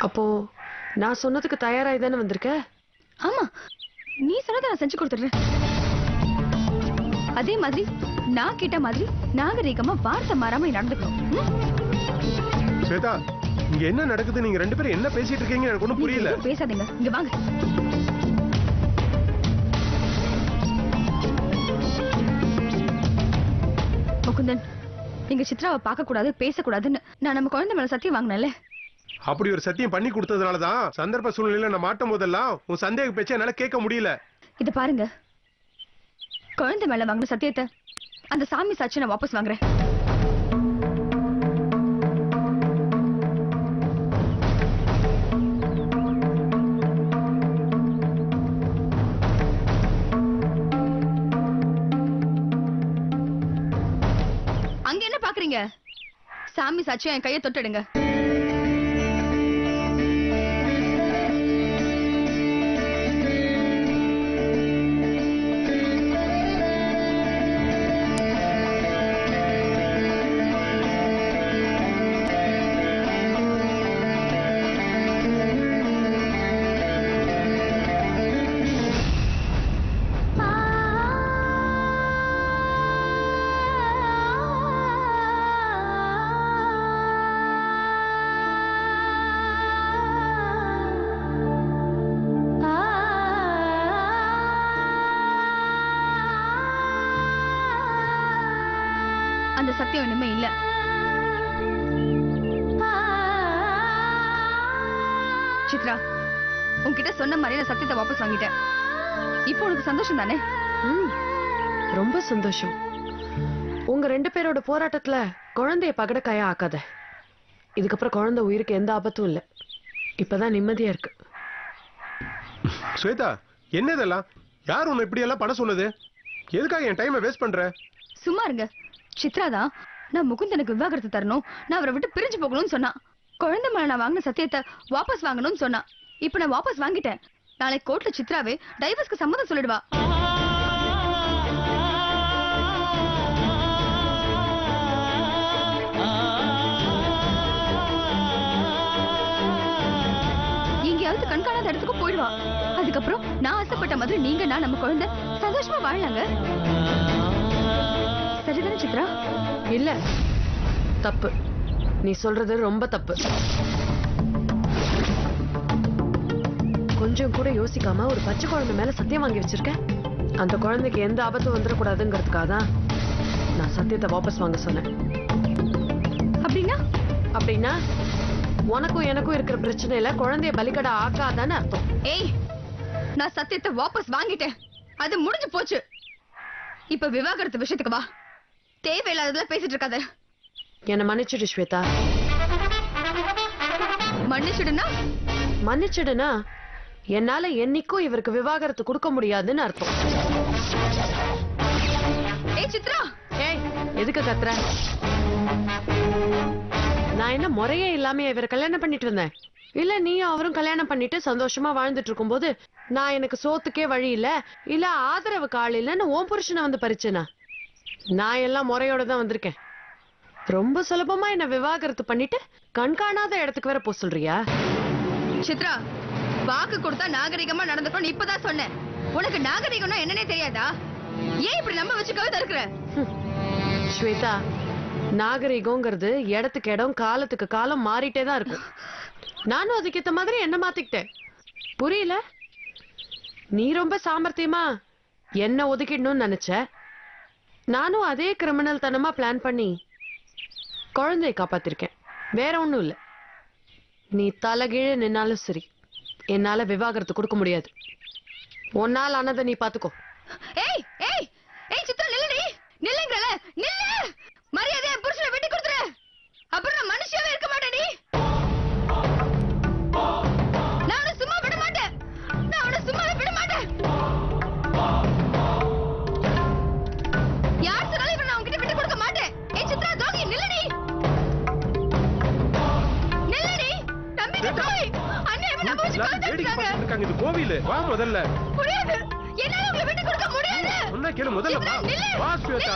அப்போ நான் சொன்னதுக்கு தயாராகி தானே வந்திருக்க? ஆமா, நீ சொன்னதை நான் செஞ்சு கொடுத்துடுறேன். அதே மாதிரி நான் கேட்ட மாதிரி நாகரீகமா வார்த்தை மாறாம நடந்துக்கணும். ஸ்வேதா, இங்க என்ன நடக்குது? நீங்க ரெண்டு பேரும் என்ன பேசிட்டு இருக்கீங்க? எனக்கு ஒண்ணும் புரியல. பேசாதீங்க, இங்க வாங்க. முகுந்தன், நீங்க சித்ராவை பார்க்க கூடாது, பேசக்கூடாதுன்னு நான் நம்ம குழந்தை மேல சத்தியம் வாங்கினேன்ல. அப்படி ஒரு சத்தியம் பண்ணி கொடுத்ததுனாலதான் சந்தர்ப்ப சூழ்நிலையில நான் மாட்டும் போதெல்லாம் உன் சந்தேக பேச்ச என்னால கேட்க முடியல. இத பாருங்க, குழந்தை மேல வாங்கின சத்தியத்தை அந்த சாமி சாட்சி நான் வாபஸ் வாங்குறேன். அங்க என்ன பாக்குறீங்க? சாமி சாட்சியா என் கையை தொட்டுடுங்க. அந்த சத்தியம் இனிமே இல்ல. சித்ரா, உன்கிட்ட சொன்ன மாதிரி நான் சத்தியத்தை வாபஸ் வாங்கிட்டேன். இப்போ உனக்கு சந்தோஷம் தானே? ரொம்ப சந்தோஷம். உங்க ரெண்டு பேரோட போராட்டத்துல குழந்தைய பகடக்காயா ஆக்காத. இதுக்கப்புறம் குழந்தை உயிருக்கு எந்த ஆபத்தும் இல்ல. இப்பதான் நிம்மதியா இருக்கு. ஸ்வேதா, என்னதெல்லாம்? யார் உன்னை இப்படி எல்லாம் பண்ண சொன்னது? எதுக்காக என் டைமை வேஸ்ட் பண்ற? சும்மா இருங்க. சித்ரா தான் நான் முகுந்தனுக்கு விவாகரத்து தரணும், நான் அவரை விட்டு பிரிஞ்சு போகணும்னு சொன்னா. குழந்தை மேல நான் வாங்கின சத்தியத்தை வாபஸ் வாங்கணும்னு சொன்னா. இப்ப நான் வாபஸ் வாங்கிட்டேன். நாளைக்கு கோர்ட்ல சித்ராவே டைவர்ஸ்க்கு சம்மதம் சொல்லிடுவா. எங்கேயாவது கண்காணாத இடத்துக்கு போயிடுவா. அதுக்கப்புறம் நான் ஆசைப்பட்ட மாதிரி நீங்க நான் நம்ம குழந்தை சந்தோஷமா வாழலாங்க. சரிதானே சித்ரா? இல்ல, தப்பு. நீ சொல்றது ரொம்ப தப்பு. கொஞ்சம் கூட யோசிக்காம ஒரு பச்சை குழந்தை மேல சத்தியம் வாங்கி வச்சிருக்க. அந்த குழந்தைக்கு எந்த ஆபத்தும் வந்துடக்கூடாதுங்கிறதுக்காக தான் நான் சத்தியத்தை வாபஸ் வாங்க சொன்னேன். அப்படின்னா உனக்கும் எனக்கும் இருக்கிற பிரச்சனையில குழந்தைய பலிகடா ஆக்காதான்னு அர்த்தம். ஏய், நான் சத்தியத்தை வாபஸ் வாங்கிட்டேன். அது முடிஞ்சு போச்சு. இப்ப விவாகரத்து விஷயத்துக்கு வா. தேவையில்லாததுல பேசிட்டு இருக்காத. என்ன மன்னிச்சுடு ஸ்வேதா. மன்னிச்சுடுனா என்னால என்னைக்கும் இவருக்கு விவாகரத்து கொடுக்க முடியாதுன்னு அர்த்தம். ஏய் சித்ரா, ஏய் எதுக்கு கத்துற? நான் என்ன முறையே இல்லாம இவரை கல்யாணம் பண்ணிட்டு இருந்தேன்? இல்ல நீயும் அவரும் கல்யாணம் பண்ணிட்டு சந்தோஷமா வாழ்ந்துட்டு இருக்கும் போது நான் எனக்கு சோத்துக்கே வழி இல்ல, இல்ல ஆதரவு ஆள் இல்லன்னு உன் புருஷனை வந்து பறிச்சேனா? நான் எல்லாம் முறையோட தான் வந்திருக்கேன். ரொம்ப சுலபமா என்ன விவாகரத்து பண்ணிட்டு கண்காணாத இடத்துக்கு வேற போக சொல்றியா? சித்ரா, வாக்கு கொடுத்தா நாகரிகமா நடந்துக்கணும் இப்பதான் சொன்னேன். உனக்கு நாகரிகம்னா என்னன்னே தெரியாதா? ஏன் இப்படி நம்ம வச்சு கவிதை இருக்கிற? ஸ்வேதா, நாகரிகங்கிறது இடத்துக்கு இடம் காலத்துக்கு காலம் மாறிட்டே தான் இருக்கும். நானும் அதுக்கேத்த மாதிரி என்ன மாத்திக்கிட்டேன். புரியல? நீ ரொம்ப சாமர்த்தியமா என்ன ஒதுக்கிடணும்னு நினைச்ச. நானும் அதே கிரிமினல் தனமா பிளான் பண்ணி குழந்தையை காப்பாத்திருக்கேன். வேற ஒண்ணும் இல்ல. நீ தலைகீழ நின்னாலும் சரி, என்னால விவாகரத்து கொடுக்க முடியாது. ஒன்னால் ஆனதை நீ பாத்துக்கோ. ஏய் ஏய் ஏய் சித்ரா, நில்லுடி. நில்லுங்கல, நில்லு. மரியாதை என் புருஷனை வெட்டி கொடுத்துரு. அப்புறம் நான் மனுஷியாவே இருக்க மாட்டேன். நீ நான் அவனை சும்மா விட மாட்டேன். நான் அவனை சும்மாவே விட மாட்டேன். யார் சொன்னாலும் இவனை நான் உன்கிட்ட விட்டு கொடுக்க மாட்டேன். ஏய் சித்ரா, ஜோகி நில்லுடி. நில்லுடி. தம்பி ஜோகி, அண்ணே இவனை நம்ம வச்சு காத்துறாங்க. இது கோவில். வா முதல்ல. முடியாது. என்னால உங்களை விட்டு கொடுக்க முடியாது. சொன்னா கேளு முதல்ல. வா ஸ்வேதா.